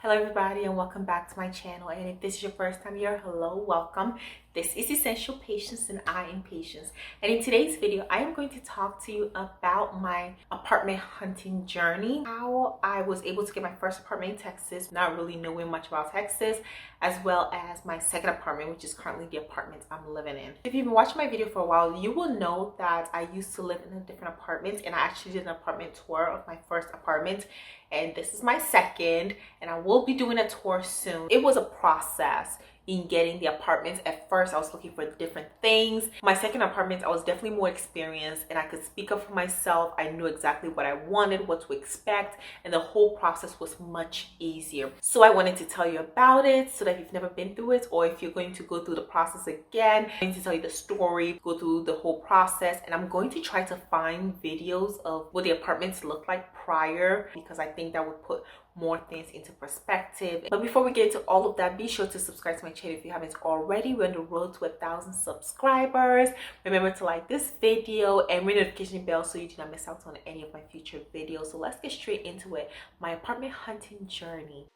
Hello everybody and welcome back to my channel, and if this is your first time here, hello, welcome. This is Essential Patience and I am Patience, and in today's video I am going to talk to you about my apartment hunting journey, how I was able to get my first apartment in Texas, not really knowing much about Texas, as well as my second apartment, which is currently the apartment I'm living in. If you've been watching my video for a while, you will know that I used to live in a different apartment, and I actually did an apartment tour of my first apartment, and this is my second, and I will be doing a tour soon. It was a process in getting the apartments. At first I was looking for different things. My second apartment, I was definitely more experienced and I could speak up for myself. I knew exactly what I wanted, what to expect, and the whole process was much easier. So I wanted to tell you about it so that if you've never been through it, or if you're going to go through the process again, I'm going to tell you the story, go through the whole process, and I'm going to try to find videos of what the apartments looked like prior, because I think that would put more things into perspective. But before we get into all of that, be sure to subscribe to my channel if you haven't already. We're on the road to 1,000 subscribers. Remember to like this video and ring the notification bell so you do not miss out on any of my future videos. So let's get straight into it. My apartment hunting journey.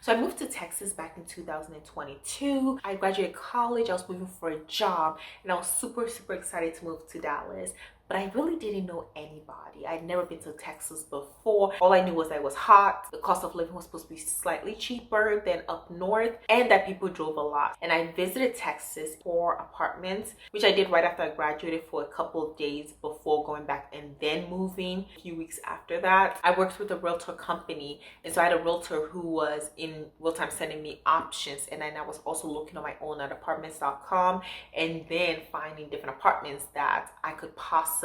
So I moved to Texas back in 2022. I graduated college, I was moving for a job, and I was super excited to move to Dallas. But I really didn't know anybody. I'd never been to Texas before. All I knew was that it was hot, the cost of living was supposed to be slightly cheaper than up north, and that people drove a lot. And I visited Texas for apartments, which I did right after I graduated for a couple of days before going back and then moving a few weeks after that. I worked with a realtor company, and so I had a realtor who was in real time sending me options, and then I was also looking on my own at apartments.com and then finding different apartments that I could possibly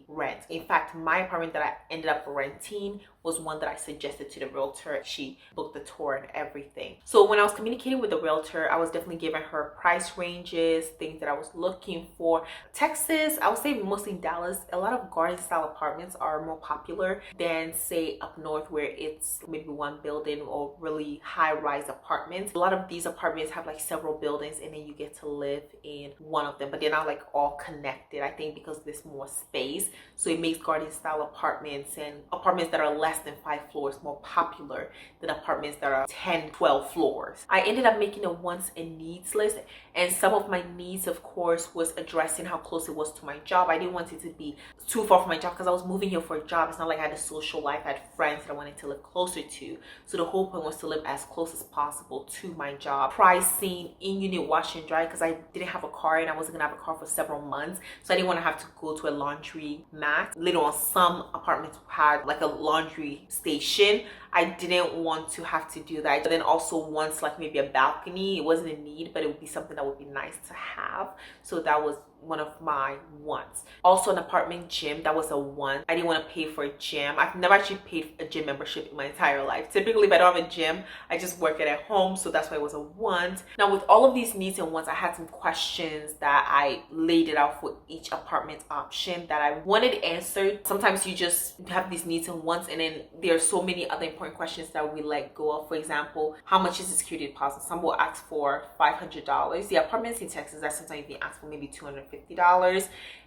rent. In fact, my apartment that I ended up renting was one that I suggested to the realtor. She booked the tour and everything. So when I was communicating with the realtor, I was definitely giving her price ranges, things that I was looking for. Texas, I would say mostly Dallas, a lot of garden style apartments are more popular than say up north where it's maybe one building or really high rise apartments. A lot of these apartments have like several buildings and then you get to live in one of them, but they're not like all connected. I think because there's more space, so it makes garden style apartments and apartments that are less than 5 floors more popular than apartments that are 10-12 floors. I ended up making a wants and needs list, and some of my needs of course was addressing how close it was to my job. I didn't want it to be too far from my job because I was moving here for a job. It's not like I had a social life, I had friends that I wanted to live closer to, so the whole point was to live as close as possible to my job. Pricing, in-unit wash and dry, because I didn't have a car and I wasn't gonna have a car for several months, so I didn't want to have to go to a laundry mat. Later on, some apartments had like a laundry station. I didn't want to have to do that. But then also once like maybe a balcony, it wasn't a need, but it would be something that would be nice to have. So that was one of my wants. Also an apartment gym, that was a want. I didn't want to pay for a gym. I've never actually paid a gym membership in my entire life. Typically if I don't have a gym, I just work it at home, so that's why it was a want. Now with all of these needs and wants, I had some questions that I laid it out for each apartment option that I wanted answered. Sometimes you just have these needs and wants, and then there are so many other important questions that we let go of. For example, how much is the security deposit? Some will ask for $500. The apartments in Texas that sometimes they ask for maybe $250,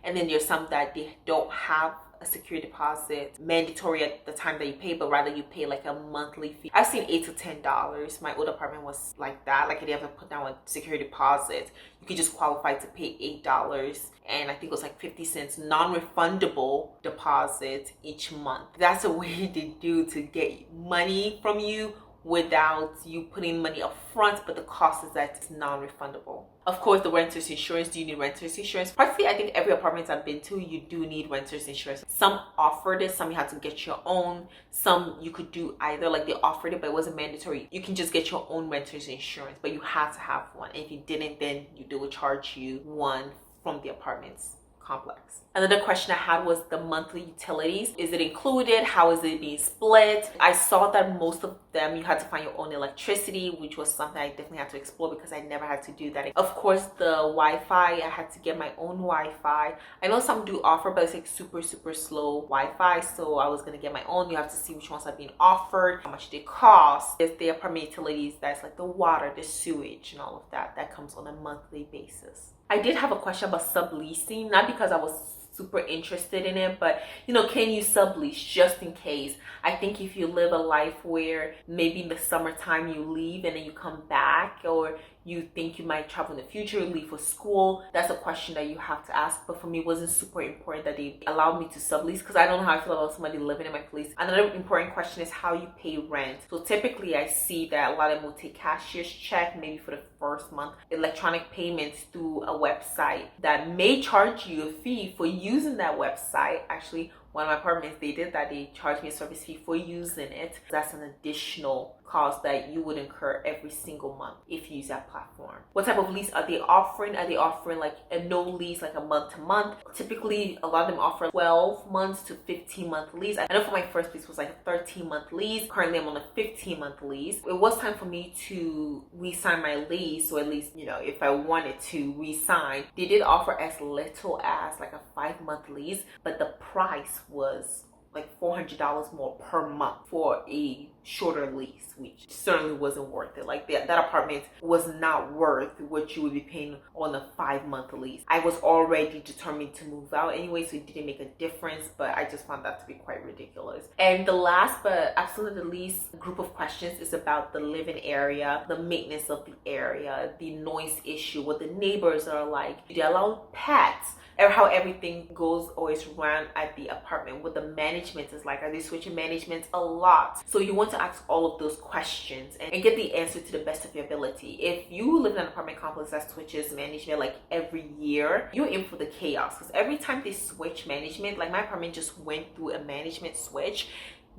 and then there's some that they don't have a security deposit mandatory at the time that you pay, but rather you pay like a monthly fee. I've seen $8 to $10. My old apartment was like that. Like, you didn't have to put down a security deposit. You could just qualify to pay $8, and I think it was like 50 cents non-refundable deposit each month. That's a way to do to get money from you without you putting money up front, but the cost is that it's non-refundable. Of course, the renter's insurance. Do you need renter's insurance? Practically, I think every apartment I've been to, you do need renter's insurance. Some offered it, some you had to get your own, some you could do either. Like, they offered it, but it wasn't mandatory. You can just get your own renter's insurance, but you had to have one. And if you didn't, then they would charge you one from the apartment's complex. Another question I had was the monthly utilities. Is it included? How is it being split? I saw that most of them you had to find your own electricity, which was something I definitely had to explore because I never had to do that. Of course, the Wi-Fi, I had to get my own Wi-Fi. I know some do offer, but it's like super slow Wi-Fi, so I was gonna get my own. You have to see which ones are being offered, how much they cost. There's the apartment utilities, that's like the water, the sewage, and all of that. That comes on a monthly basis. I did have a question about subleasing, not because I was super interested in it, but you know, can you sublease just in case? I think if you live a life where maybe in the summertime you leave and then you come back, or you think you might travel in the future, leave for school, that's a question that you have to ask. But for me, it wasn't super important that they allowed me to sublease, because I don't know how I feel about somebody living in my place. Another important question is how you pay rent. So typically I see that a lot of them will take cashier's check maybe for the first month, electronic payments through a website that may charge you a fee for using that website. Actually, one of my apartments, they did that. They charged me a service fee for using it. That's an additional cost that you would incur every single month if you use that platform. What type of lease are they offering? Are they offering like a no lease, like a month to month? Typically, a lot of them offer 12 months to 15-month lease. I know for my first lease was like a 13-month lease. Currently, I'm on a 15-month lease. It was time for me to re-sign my lease, or at least, you know, if I wanted to re-sign. They did offer as little as like a 5-month lease, but the price was like $400 more per month for a shorter lease, which certainly wasn't worth it. Like that apartment was not worth what you would be paying on a 5-month lease. I was already determined to move out anyway, so it didn't make a difference, but I just found that to be quite ridiculous. And the last but absolutely the least group of questions is about the living area, the maintenance of the area, the noise issue, what the neighbors are like, do they allow pets, or how everything goes always run at the apartment, what the management is like, are they switching management a lot? So you want to ask all of those questions and get the answer to the best of your ability. If you live in an apartment complex that switches management like every year, you're in for the chaos, because every time they switch management, like my apartment just went through a management switch.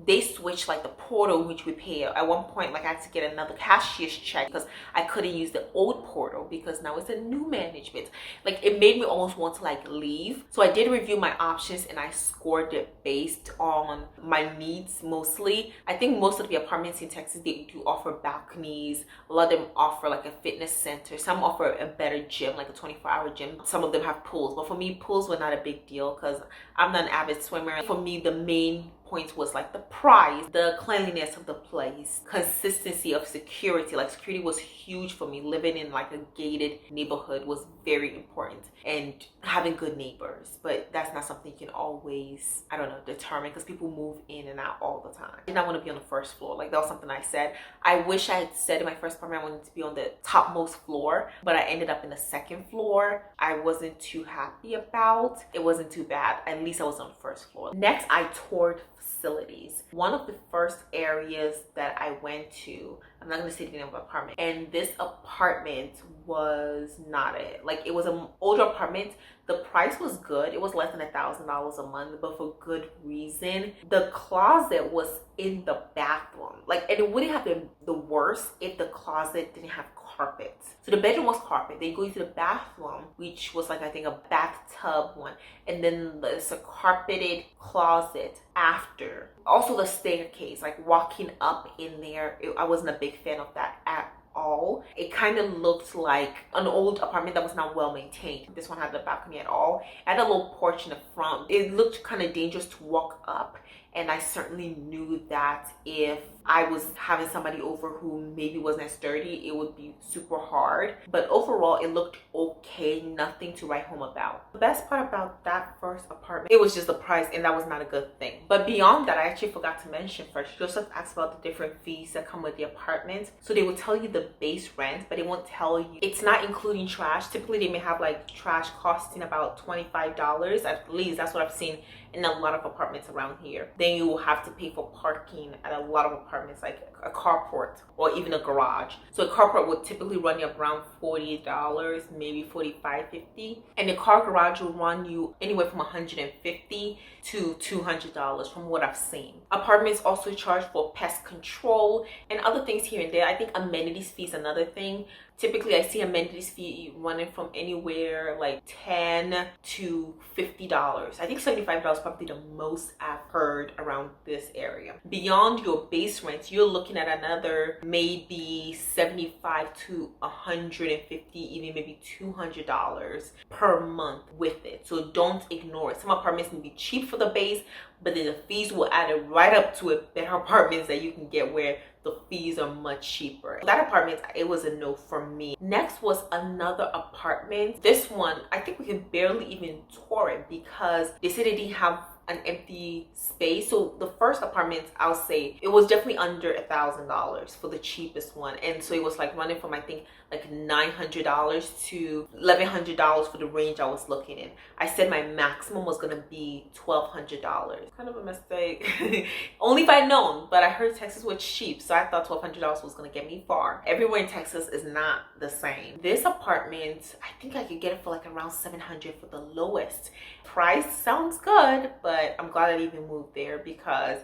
They switched like the portal which we pay. At one point, like I had to get another cashier's check because I couldn't use the old portal because now it's a new management. Like it made me almost want to like leave. So I did review my options and I scored it based on my needs mostly. I think most of the apartments in Texas, they do offer balconies. A lot of them offer like a fitness center. Some offer a better gym, like a 24-hour gym. Some of them have pools, but for me, pools were not a big deal because I'm not an avid swimmer. For me, the main point was like the price, the cleanliness of the place, consistency of security. Like security was huge for me. Living in like a gated neighborhood was very important, and having good neighbors. But that's not something you can always, I don't know, determine, because people move in and out all the time. I did not want to be on the first floor. Like that was something I said. I wish I had said in my first apartment I wanted to be on the topmost floor, but I ended up in the second floor. I wasn't too happy about. It wasn't too bad. At least I was on the first floor. Next, I toured facilities. One of the first areas that I went to, I'm not going to say the name of the apartment, and this apartment was not it. Like it was an older apartment. The price was good. It was less than $1,000 a month, but for good reason. The closet was in the bathroom. Like, and it wouldn't have been the worst if the closet didn't have carpet. So the bedroom was carpet. Then you go into the bathroom, which was like I think a bathtub one, and then there's a carpeted closet after. Also the staircase, like walking up in there, I wasn't a big fan of that at all. It kind of looked like an old apartment that was not well maintained. This one had a balcony at all. It had a little porch in the front. It looked kind of dangerous to walk up, and I certainly knew that if I was having somebody over who maybe wasn't as sturdy, it would be super hard. But overall, it looked okay. Nothing to write home about. The best part about that first apartment, it was just the price, and that was not a good thing. But beyond that, I actually forgot to mention first, Joseph asked about the different fees that come with the apartment. So they will tell you the base rent, but they won't tell you, it's not including trash. Typically, they may have like trash costing about $25. At least that's what I've seen in a lot of apartments around here. Then you will have to pay for parking at a lot of apartments, like a carport or even a garage. So a carport would typically run you around $40, maybe $45, $50. And the car garage will run you anywhere from $150 to $200 from what I've seen. Apartments also charge for pest control and other things here and there. I think amenities fee is another thing. Typically, I see amenities fee running from anywhere like $10 to $50. I think $75 is probably the most I've heard around this area. Beyond your base rent, you're looking at another maybe $75 to $150, even maybe $200 per month with it. So don't ignore it. Some apartments may be cheap for the base, but then the fees will add it right up to it. Better apartments that you can get where the fees are much cheaper. That apartment, it was a no for me. Next was another apartment. This one, I think we could barely even tour it because they said they didn't have an empty space. So the first apartment, I'll say it was definitely under $1,000 for the cheapest one, and so it was like running from, I think, like $900 to $1,100 for the range I was looking in. I said my maximum was gonna be $1,200. Kind of a mistake. Only if I'd known, but I heard Texas was cheap, so I thought $1,200 was gonna get me far. Everywhere in Texas is not the same. This apartment, I think I could get it for like around $700 for the lowest. Price sounds good, but I'm glad I even moved there because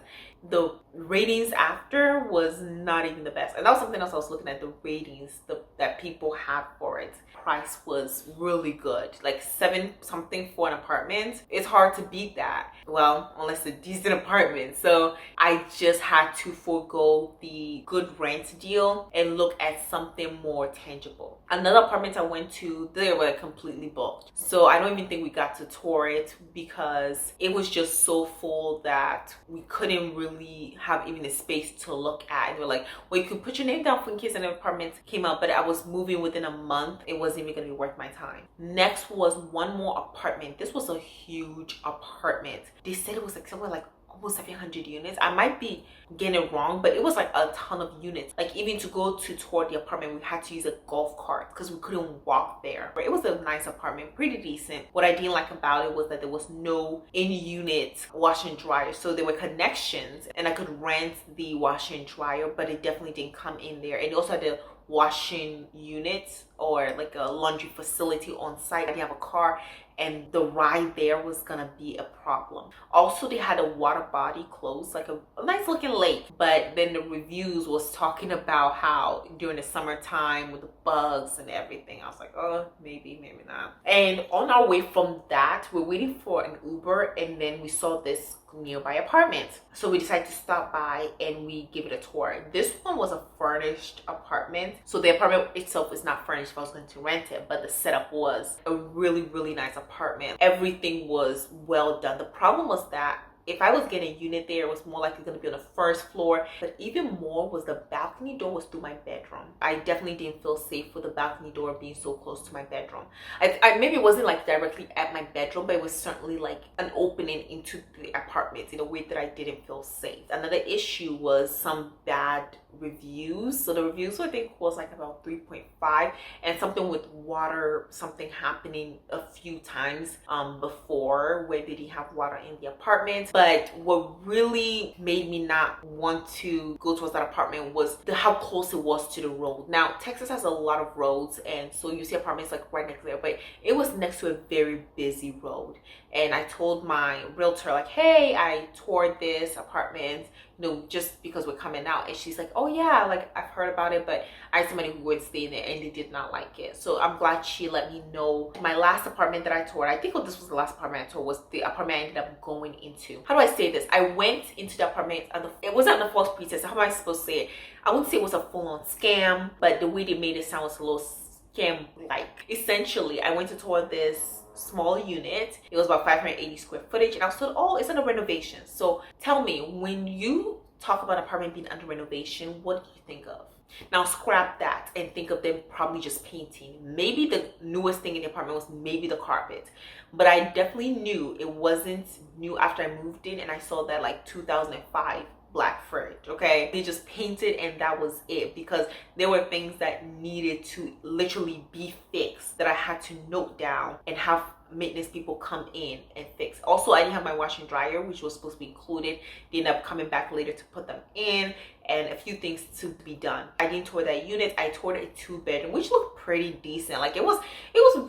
the ratings after was not even the best. And that was something else I was looking at, the ratings that people had for it. Price was really good, like 7 something for an apartment. It's hard to beat that, well, unless it's a decent apartment. So I just had to forego the good rent deal and look at something more tangible. Another apartment I went to, they were completely booked, so I don't even think we got to tour it because it was just so full that we couldn't really have even a space to look at. And we're like, well, you could put your name down for in case an apartment came up, but I was moving within a month. It wasn't even gonna be worth my time. Next was one more apartment. This was a huge apartment. They said it was like somewhere like almost 700 units. I might be getting it wrong, but it was like a ton of units. Like even to go to tour the apartment, we had to use a golf cart because we couldn't walk there. But it was a nice apartment, pretty decent. What I didn't like about it was that there was no in-unit washer and dryer. So there were connections and I could rent the washer and dryer, but it definitely didn't come in there. And it also had the washing units or like a laundry facility on site. I didn't have a car, and the ride there was gonna be a problem. Also, they had a water body closed, like a nice looking lake, but then the reviews was talking about how during the summertime with the bugs and everything, I was like, oh, maybe not. And on our way from that, we're waiting for an Uber, and then we saw this nearby apartment, so we decided to stop by and we give it a tour. This one was a furnished apartment, so the apartment itself is not furnished if I was going to rent it, but the setup was a really nice apartment. Everything was well done. The problem was that if I was getting a unit there, it was more likely going to be on the first floor. But even more was the balcony door was through my bedroom. I definitely didn't feel safe with the balcony door being so close to my bedroom. I maybe it wasn't like directly at my bedroom, but it was certainly like an opening into the apartment in a way that I didn't feel safe. Another issue was some bad reviews. So the reviews I think was like about 3.5, and something with water, something happening a few times before where they didn't have water in the apartment. But what really made me not want to go towards that apartment was how close it was to the road. Now Texas has a lot of roads, and so you see apartments like right next there, but it was next to a very busy road. And I told my realtor, like, hey, I toured this apartment, you know, just because we're coming out. And she's like, oh yeah, like I've heard about it, but I had somebody who would stay there and they did not like it. So I'm glad she let me know. My last apartment that I toured, I think this was the last apartment I toured, was the apartment I ended up going into. How do I say this? I went into the apartment, it wasn't on a false pretense. How am I supposed to say it? I wouldn't say it was a full-on scam, but the way they made it sound was a little scam-like. Essentially, I went to tour this small unit. It was about 580 square footage, and I was told, oh, it's under renovation. So tell me, when you talk about an apartment being under renovation, what do you think of? Now scrap that and think of them probably just painting. Maybe the newest thing in the apartment was maybe the carpet, but I definitely knew it wasn't new after I moved in and I saw that like 2005 black fridge. Okay, they just painted and that was it, because there were things that needed to literally be fixed that I had to note down and have maintenance people come in and fix. Also, I didn't have my washer and dryer, which was supposed to be included. They ended up coming back later to put them in, and a few things to be done. I didn't tour that unit. I toured a 2-bedroom, which looked pretty decent. Like it was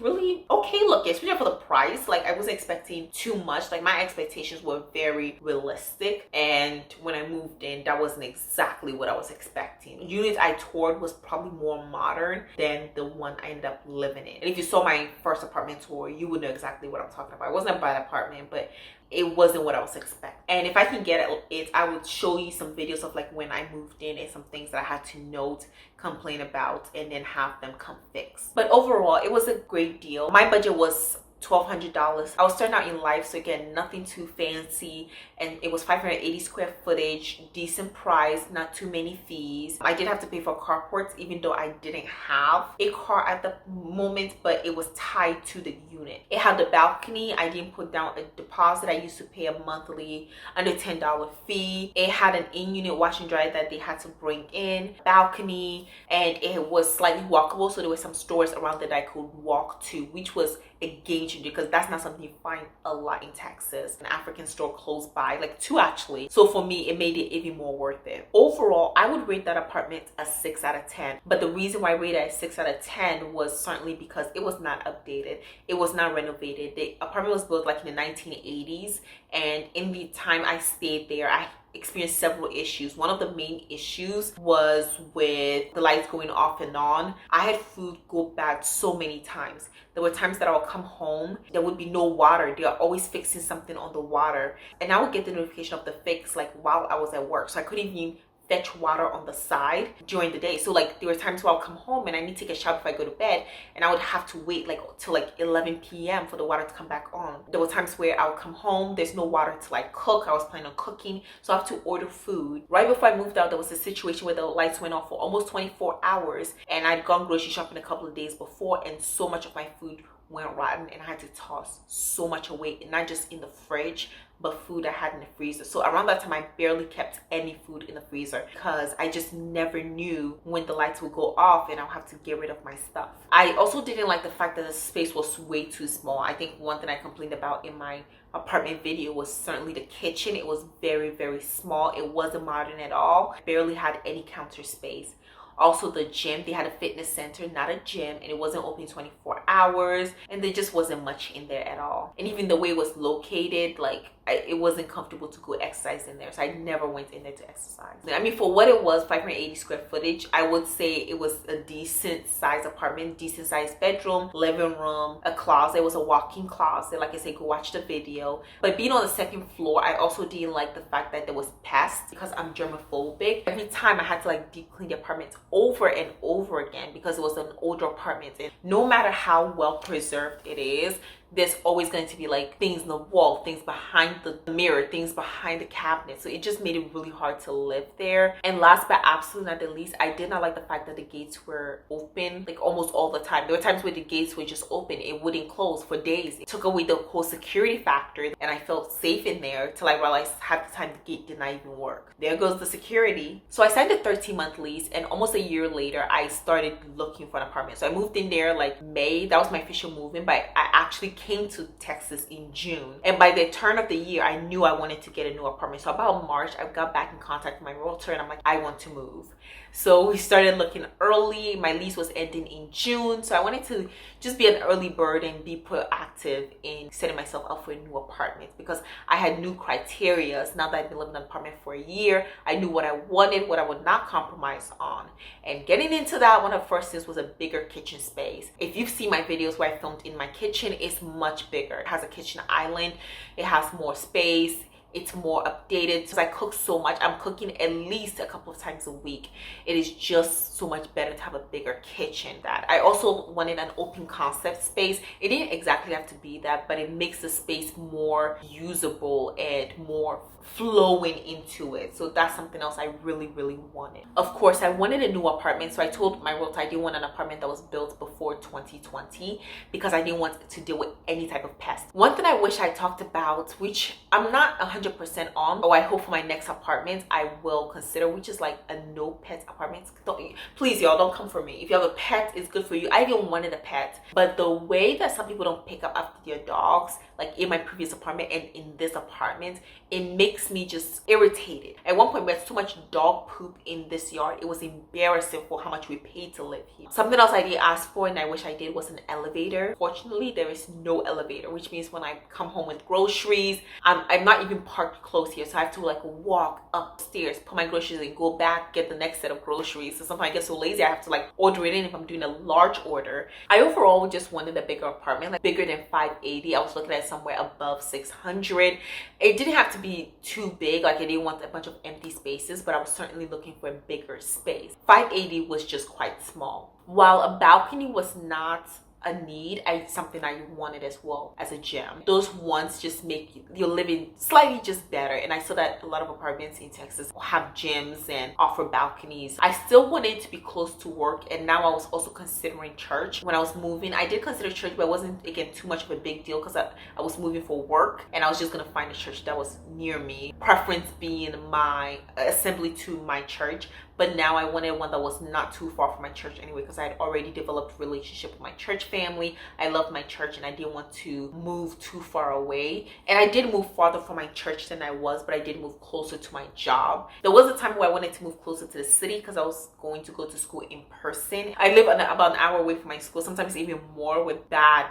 really okay looking, especially for the price. Like I wasn't expecting too much. Like my expectations were very realistic, and when I moved in, that wasn't exactly what I was expecting. The unit I toured was probably more modern than the one I ended up living in. And if you saw my first apartment tour, you would know exactly what I'm talking about. It wasn't a bad apartment, but it wasn't what I was expecting. And if I can get it, I would show you some videos of like when I moved in and some things that I had to note, complain about, and then have them come fix. But overall, it was a great deal. My budget was $1,200. I was starting out in life, so again, nothing too fancy, and it was 580 square footage, decent price, not too many fees. I did have to pay for carports even though I didn't have a car at the moment, but it was tied to the unit. It had the balcony. I didn't put down a deposit. I used to pay a monthly under $10 fee. It had an in-unit wash and dryer that they had to bring in, balcony, and it was slightly walkable, so there were some stores around that I could walk to, which was a game changer because that's not something you find a lot in Texas. An African store close by, like 2 actually. So for me, it made it even more worth it. Overall, I would rate that apartment a 6 out of 10. But the reason why I rated it a 6 out of 10 was certainly because it was not updated. It was not renovated. The apartment was built like in the 1980s, and in the time I stayed there, I experienced several issues. One of the main issues was with the lights going off and on. I had food go bad so many times. There were times that I would come home, there would be no water. They are always fixing something on the water, and I would get the notification of the fix like while I was at work, so I couldn't even fetch water on the side during the day. So like there were times where I'll come home and I need to take a shower before I go to bed, and I would have to wait like till like 11 p.m. for the water to come back on. There were times where I'll come home, there's no water to like cook. I was planning on cooking, so I have to order food. Right before I moved out, there was a situation where the lights went off for almost 24 hours, and I'd gone grocery shopping a couple of days before, and so much of my food went rotten, and I had to toss so much away, and not just in the fridge, but food I had in the freezer. So around that time, I barely kept any food in the freezer because I just never knew when the lights would go off and I'll have to get rid of my stuff. I also didn't like the fact that the space was way too small. I think one thing I complained about in my apartment video was certainly the kitchen. It was very, very small. It wasn't modern at all. Barely had any counter space. Also the gym, they had a fitness center, not a gym, and it wasn't open 24 hours, and there just wasn't much in there at all. And even the way it was located, like it wasn't comfortable to go exercise in there, so I never went in there to exercise. I mean, for what it was, 580 square footage, I would say it was a decent size apartment, decent size bedroom, living room, a closet. It was a walk-in closet. Like I said, go watch the video. But being on the second floor, I also didn't like the fact that there was pests because I'm germophobic. Every time I had to like deep clean the apartment over and over again because it was an older apartment, and no matter how well preserved it is, there's always going to be like things in the wall, things behind the mirror, things behind the cabinet. So it just made it really hard to live there. And last but absolutely not the least, I did not like the fact that the gates were open like almost all the time. There were times where the gates were just open, it wouldn't close for days. It took away the whole security factor, and I felt safe in there till I realized half the time the gate did not even work. There goes the security. So I signed a 13-month lease, and almost a year later I started looking for an apartment. So I moved in there like May. That was my official move-in, but I actually came to Texas in June, and by the turn of the year I knew I wanted to get a new apartment. So about March I got back in contact with my realtor, and I'm like, I want to move. So we started looking early. My lease was ending in June, so I wanted to just be an early bird and be proactive in setting myself up for a new apartment because I had new criteria. Now that I've been living in an apartment for a year, I knew what I wanted, what I would not compromise on. And getting into that, one of the first things was a bigger kitchen space. If you've seen my videos where I filmed in my kitchen, it's much bigger. It has a kitchen island, it has more space, it's more updated. Because I cook so much, I'm cooking at least a couple of times a week. It is just so much better to have a bigger kitchen. That I also wanted an open concept space. It didn't exactly have to be that, but it makes the space more usable and more flowing into it. So that's something else I really wanted. Of course, I wanted a new apartment, so I told my realtor I didn't want an apartment that was built before 2020 because I didn't want to deal with any type of pest. One thing I wish I talked about, which I'm not 100% on, or I hope for my next apartment I will consider, which is like a no pet apartment. Please y'all, don't come for me. If you have a pet, it's good for you. I even wanted a pet, but the way that some people don't pick up after their dogs, like in my previous apartment and in this apartment, it makes me just irritated. At one point we had so much dog poop in this yard, it was embarrassing for how much we paid to live here. Something else I did ask for and I wish I did was an elevator. Fortunately, there is no elevator, which means when I come home with groceries, I'm not even parked close here, so I have to like walk upstairs, put my groceries in, go back, get the next set of groceries. So sometimes I get so lazy I have to like order it in if I'm doing a large order. I overall just wanted a bigger apartment, like bigger than 580. I was looking at somewhere above 600. It didn't have to be too big, like I didn't want a bunch of empty spaces, but I was certainly looking for a bigger space. 580 was just quite small. While a balcony was not a need, something I wanted as well as a gym. Those ones just make your living slightly just better. And I saw that a lot of apartments in Texas have gyms and offer balconies. I still wanted to be close to work, and now I was also considering church. When I was moving, I did consider church, but it wasn't, again, too much of a big deal because I was moving for work and I was just gonna find a church that was near me. Preference being my assembly to my church. But now I wanted one that was not too far from my church anyway, because I had already developed a relationship with my church family. I loved my church and I didn't want to move too far away. And I did move farther from my church than I was, but I did move closer to my job. There was a time where I wanted to move closer to the city because I was going to go to school in person. I live about an hour away from my school, sometimes even more with bad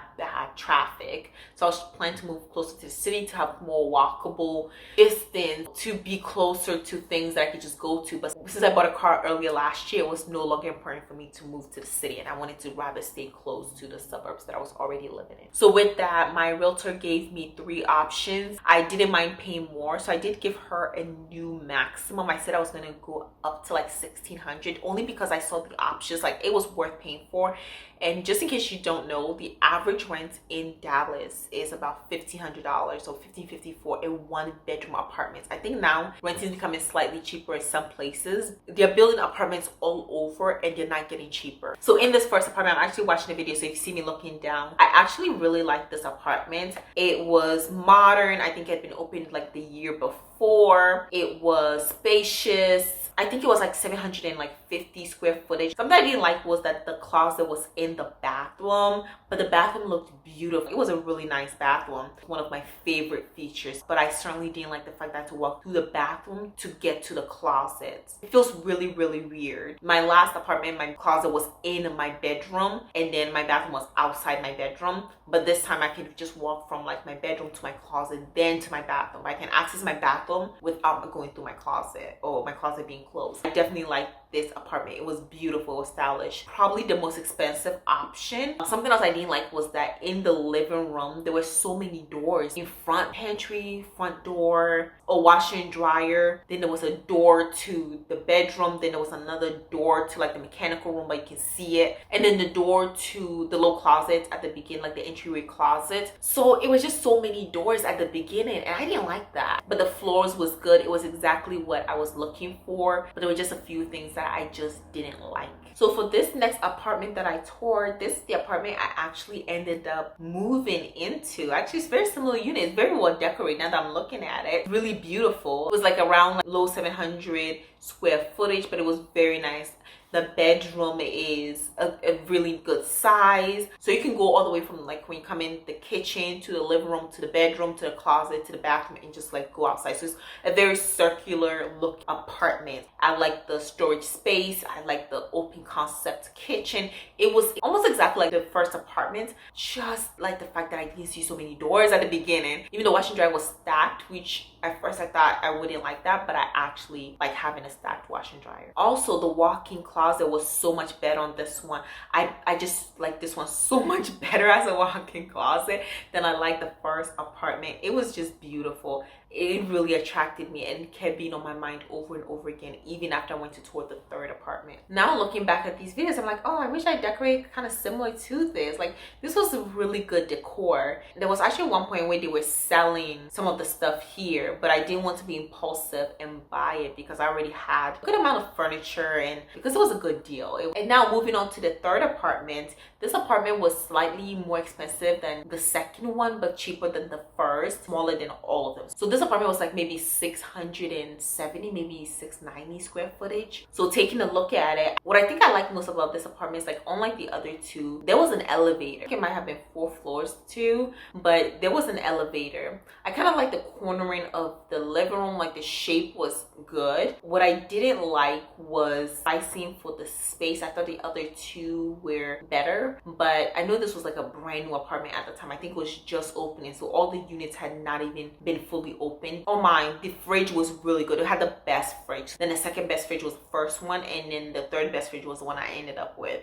traffic. So I was planning to move closer to the city to have more walkable distance, to be closer to things that I could just go to. But since I bought a car earlier last year, it was no longer important for me to move to the city, and I wanted to rather stay close to the suburbs that I was already living in. So with that, my realtor gave me 3 options. I didn't mind paying more, so I did give her a new maximum. I said I was going to go up to like $1,600, only because I saw the options, like it was worth paying for. And just in case you don't know, the average rent in Dallas is about $1,500, so $1,550 for a 1-bedroom apartment. I think now rent is becoming slightly cheaper in some places. They're building apartments all over and they're not getting cheaper. So in this first apartment, I'm actually watching the video, so if you see me looking down, I actually really like this apartment. It was modern. I think it had been opened like the year before. It was spacious. I think it was like 750 square footage. Something I didn't like was that the closet was in the bathroom, but the bathroom looked beautiful. It was a really nice bathroom. One of my favorite features, but I certainly didn't like the fact that I had to walk through the bathroom to get to the closet. It feels really, really weird. My last apartment, my closet was in my bedroom and then my bathroom was outside my bedroom. But this time I could just walk from like my bedroom to my closet, then to my bathroom. I can access my bathroom without going through my closet or my closet being closed. I definitely like this apartment. It was beautiful, it was stylish. Probably the most expensive option. Something else I didn't like was that in the living room, there were so many doors. In front, pantry, front door, a washer and dryer. Then there was a door to the bedroom. Then there was another door to like the mechanical room, but you can see it. And then the door to the little closet at the beginning, like the entryway closet. So it was just so many doors at the beginning and I didn't like that. But the floors was good. It was exactly what I was looking for. But there were just a few things that I just didn't like. So for this next apartment that I toured, this is the apartment I actually ended up moving into. Actually, it's a very similar unit. It's very well decorated now that I'm looking at it. Really beautiful. It was like around like low 700 square footage, but it was very nice. The bedroom is a really good size. So you can go all the way from like when you come in the kitchen to the living room to the bedroom to the closet to the bathroom and just like go outside. So it's a very circular look apartment. I like the storage space. I like the open concept kitchen. It was almost exactly like the first apartment. Just like the fact that I didn't see so many doors at the beginning. Even the washer and dryer was stacked, which at first I thought I wouldn't like that, but I actually like having a stacked washer and dryer. Also, the walk-in closet was so much better on this one. I just like this one so much better as a walk-in closet than I like the first apartment. It was just beautiful. It really attracted me and kept being on my mind over and over again, even after I went to tour the third apartment. Now looking back at these videos, I'm like, oh, I wish I decorated kind of similar to this. Like, this was a really good decor. There was actually one point where they were selling some of the stuff here, but I didn't want to be impulsive and buy it because I already had a good amount of furniture and because it was a good deal. And now moving on to the third apartment, this apartment was slightly more expensive than the second one, but cheaper than the first, smaller than all of them. So this apartment was like maybe 670, maybe 690 square footage. So taking a look at it, what I think I like most about this apartment is like, unlike the other two, there was an elevator. It might have been 4 floors too, but there was an elevator. I kind of like the cornering of the living room, like the shape was good. What I didn't like was pricing for the space. I thought the other two were better, but I know this was like a brand new apartment at the time. I think it was just opening, so all the units had not even been fully open open. Oh my, the fridge was really good. It had the best fridge. Then the second best fridge was the first one, and then the third best fridge was the one I ended up with.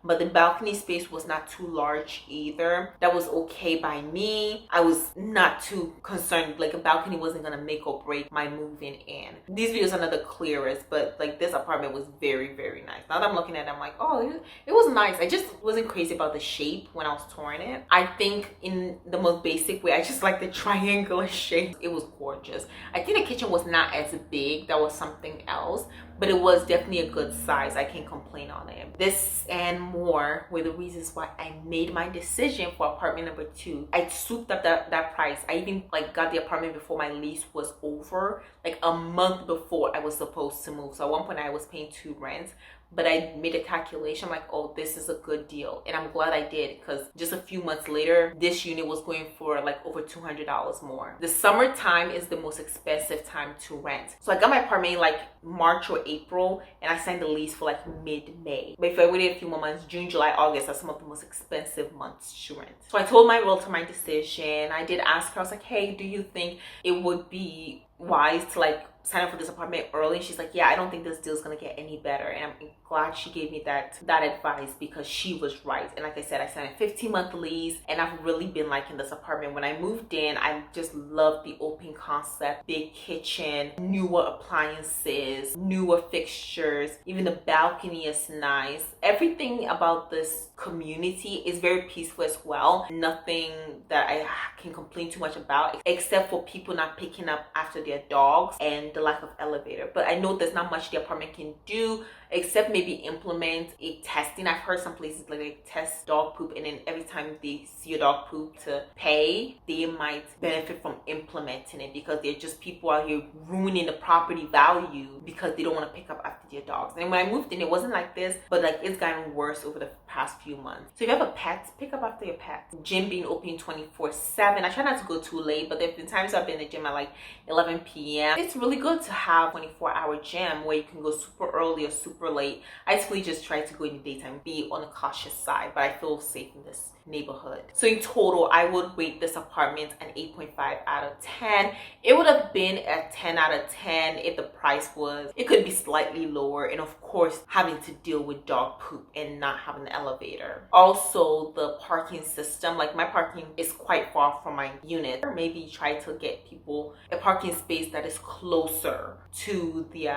But the balcony space was not too large either. That was okay by me. I was not too concerned. Like, a balcony wasn't gonna make or break my moving in. These videos are not the clearest, but like, this apartment was very, very nice. Now that I'm looking at it, I'm like, oh, it was nice. I just wasn't crazy about the shape when I was touring it. I think in the most basic way, I just like the triangular shape. It was gorgeous. I think the kitchen was not as big. That was something else, but it was definitely a good size. I can't complain on it. This and more were the reasons why I made my decision for apartment number 2. I swooped up that price. I even like got the apartment before my lease was over, like a month before I was supposed to move. So at one point I was paying 2 rents, but I made a calculation like, oh, this is a good deal. And I'm glad I did, because just a few months later, this unit was going for like over $200 more. The summertime is the most expensive time to rent. So I got my apartment like March or April, and I signed the lease for like mid-May. But if I waited a few more months, June, July, August are some of the most expensive months to rent. So I told my realtor my decision. I did ask her, I was like, hey, do you think it would be wise to like sign up for this apartment early? She's like, yeah, I don't think this deal is gonna get any better. And I'm glad she gave me that advice, because she was right. And like I said, I signed a 15-month lease, and I've really been liking this apartment. When I moved in, I just loved the open concept, big kitchen, newer appliances, newer fixtures. Even the balcony is nice. Everything about this community is very peaceful as well. Nothing that I can complain too much about, except for people not picking up after their dogs and the lack of elevator. But I know there's not much the apartment can do except maybe implement a testing. I've heard some places like they test dog poop, and then every time they see a dog poop to pay, they might benefit from implementing it, because they're just people out here ruining the property value because they don't want to pick up after their dogs. And when I moved in, it wasn't like this, but like, it's gotten worse over the past few months. So if you have a pet, pick up after your pet. Gym being open 24/7. I try not to go too late, but there have been times I've been in the gym at like 11 p.m. It's really good to have 24-hour gym where you can go super early or super late. I typically just try to go in the daytime, be on the cautious side, but I feel safe in this neighborhood. So in total, I would rate this apartment an 8.5 out of 10. It would have been a 10 out of 10 if the price was, it could be slightly lower, and of course having to deal with dog poop and not having an elevator. Also, the parking system, like my parking is quite far from my unit. Or maybe try to get people a parking space that is closer to the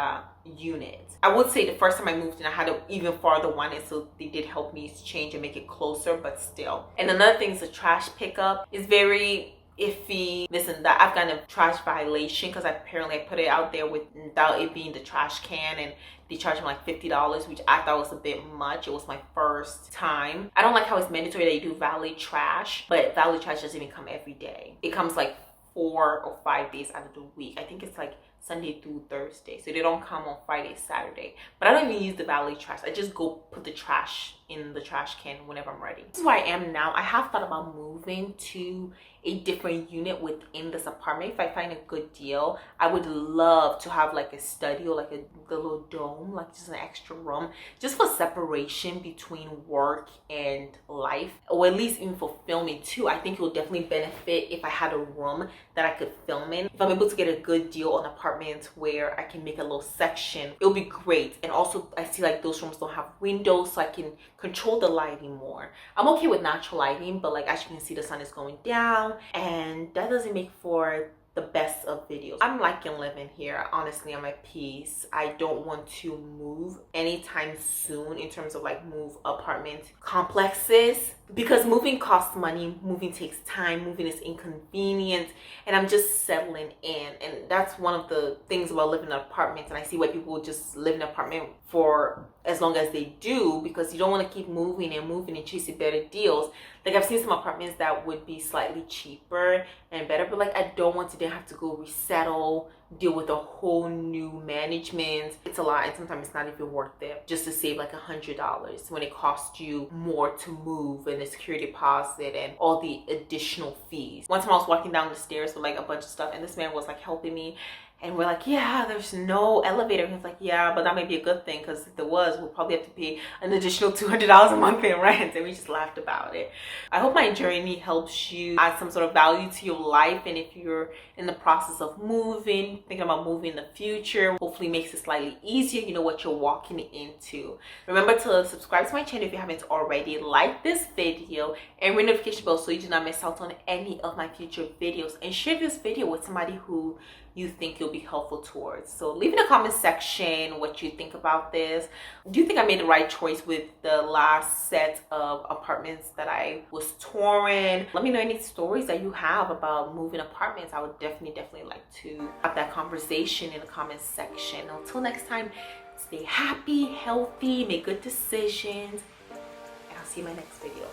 unit. I would say the first time I moved in, I had an even farther one, and so they did help me change and make it closer, but still. And another thing is the trash pickup is very iffy. Listen, that I've gotten a trash violation because apparently I put it out there without it being the trash can, and they charged me like $50, which I thought was a bit much. It was my first time. I don't like how it's mandatory that you do valet trash, but valet trash doesn't even come every day. It comes like 4 or 5 days out of the week. I think it's like Sunday through Thursday, so they don't come on Friday, Saturday. But I don't even use the valet trash. I just go put the trash in the trash can whenever I'm ready. This is where I am now. I have thought about moving to a different unit within this apartment. If I find a good deal, I would love to have like a study or like a little dome, like just an extra room, just for separation between work and life, or at least even for filming too. I think it will definitely benefit if I had a room that I could film in. If I'm able to get a good deal on apartments where I can make a little section, it'll be great. And also, I see like those rooms don't have windows, so I can control the lighting more. I'm okay with natural lighting, but like, as you can see, the sun is going down, and that doesn't make for the best of videos. I'm liking living here. Honestly, I'm at peace. I don't want to move anytime soon in terms of like move apartment complexes, because moving costs money, moving takes time, moving is inconvenient, and I'm just settling in. And that's one of the things about living in apartments, and I see why people just live in an apartment for as long as they do, because you don't want to keep moving and chasing better deals. Like, I've seen some apartments that would be slightly cheaper and better, but like, I don't want to then have to go resettle, deal with a whole new management. It's a lot, and sometimes it's not even worth it just to save like $100 when it costs you more to move, and the security deposit and all the additional fees. One time I was walking down the stairs with like a bunch of stuff, and this man was like helping me, And we're like, yeah, there's no elevator. He's like, yeah, but that might be a good thing, because if there was, we'll probably have to pay an additional $200 a month in rent. And we just laughed about it. I hope my journey helps you add some sort of value to your life. And if you're in the process of moving, thinking about moving in the future, hopefully makes it slightly easier. You know what you're walking into. Remember to subscribe to my channel if you haven't already. Like this video and ring the notification bell so you do not miss out on any of my future videos. And share this video with somebody who you think you'll be helpful towards. So leave in the comment section what you think about this. Do you think I made the right choice with the last set of apartments that I was touring? Let me know any stories that you have about moving apartments. I would definitely like to have that conversation in the comment section. Until next time, stay happy, healthy, make good decisions, and I'll see you in my next video.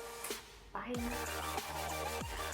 Bye.